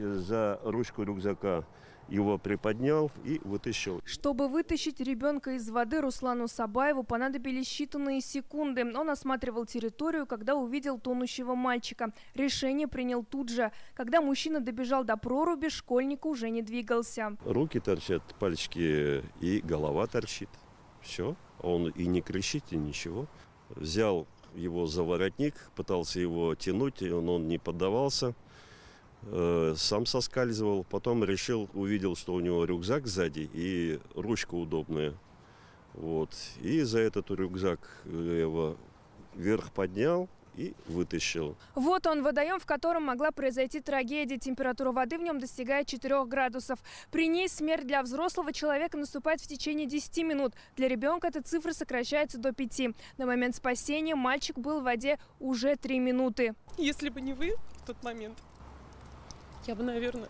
за ручку рюкзака его приподнял и вытащил. Чтобы вытащить ребенка из воды, Руслану Сабаеву понадобились считанные секунды. Он осматривал территорию, когда увидел тонущего мальчика. Решение принял тут же. Когда мужчина добежал до проруби, школьник уже не двигался. Руки торчат, пальчики и голова торчит. Все. Он и не кричит, и ничего. Взял его за воротник, пытался его тянуть, и он не поддавался. Сам соскальзывал, потом увидел, что у него рюкзак сзади и ручка удобная. Вот. И за этот рюкзак я его вверх поднял и вытащил. Вот он, водоем, в котором могла произойти трагедия. Температура воды в нем достигает 4 градусов. При ней смерть для взрослого человека наступает в течение 10 минут. Для ребенка эта цифра сокращается до 5. На момент спасения мальчик был в воде уже 3 минуты. Если бы не вы в тот момент, я бы, наверное,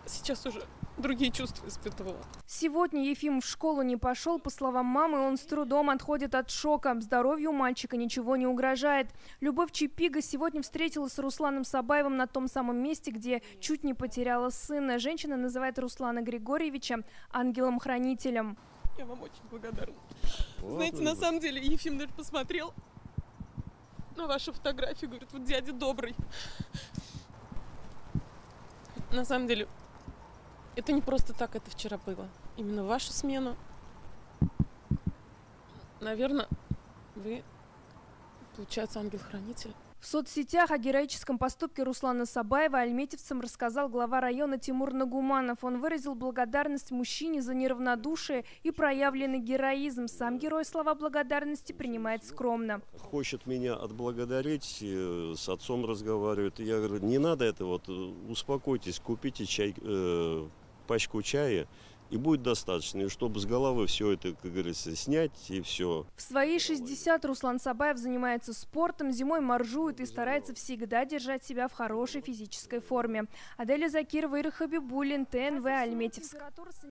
сейчас уже другие чувства испытывала. Сегодня Ефим в школу не пошел. По словам мамы, он с трудом отходит от шока. Здоровью мальчика ничего не угрожает. Любовь Чипига сегодня встретилась с Русланом Сабаевым на том самом месте, где чуть не потеряла сына. Женщина называет Руслана Григорьевича ангелом-хранителем. Я вам очень благодарна. Знаете, на самом деле, Ефим даже посмотрел на вашу фотографию, говорит, вот дядя добрый. На самом деле, это не просто так, это вчера было. Именно в вашу смену. Наверное, вы, получается, ангел-хранитель. В соцсетях о героическом поступке Руслана Сабаева альметьевцам рассказал глава района Тимур Нагуманов. Он выразил благодарность мужчине за неравнодушие и проявленный героизм. Сам герой слова благодарности принимает скромно. Хочет меня отблагодарить, с отцом разговаривает. Я говорю, не надо этого, успокойтесь, купите чай, пачку чая, и будет достаточно, и чтобы с головы все это, как говорится, снять, и все. В свои 60 Руслан Сабаев занимается спортом, зимой моржует и старается всегда держать себя в хорошей физической форме. Аделя Закирова, Ира Хабибуллин, ТНВ, Альметьевск.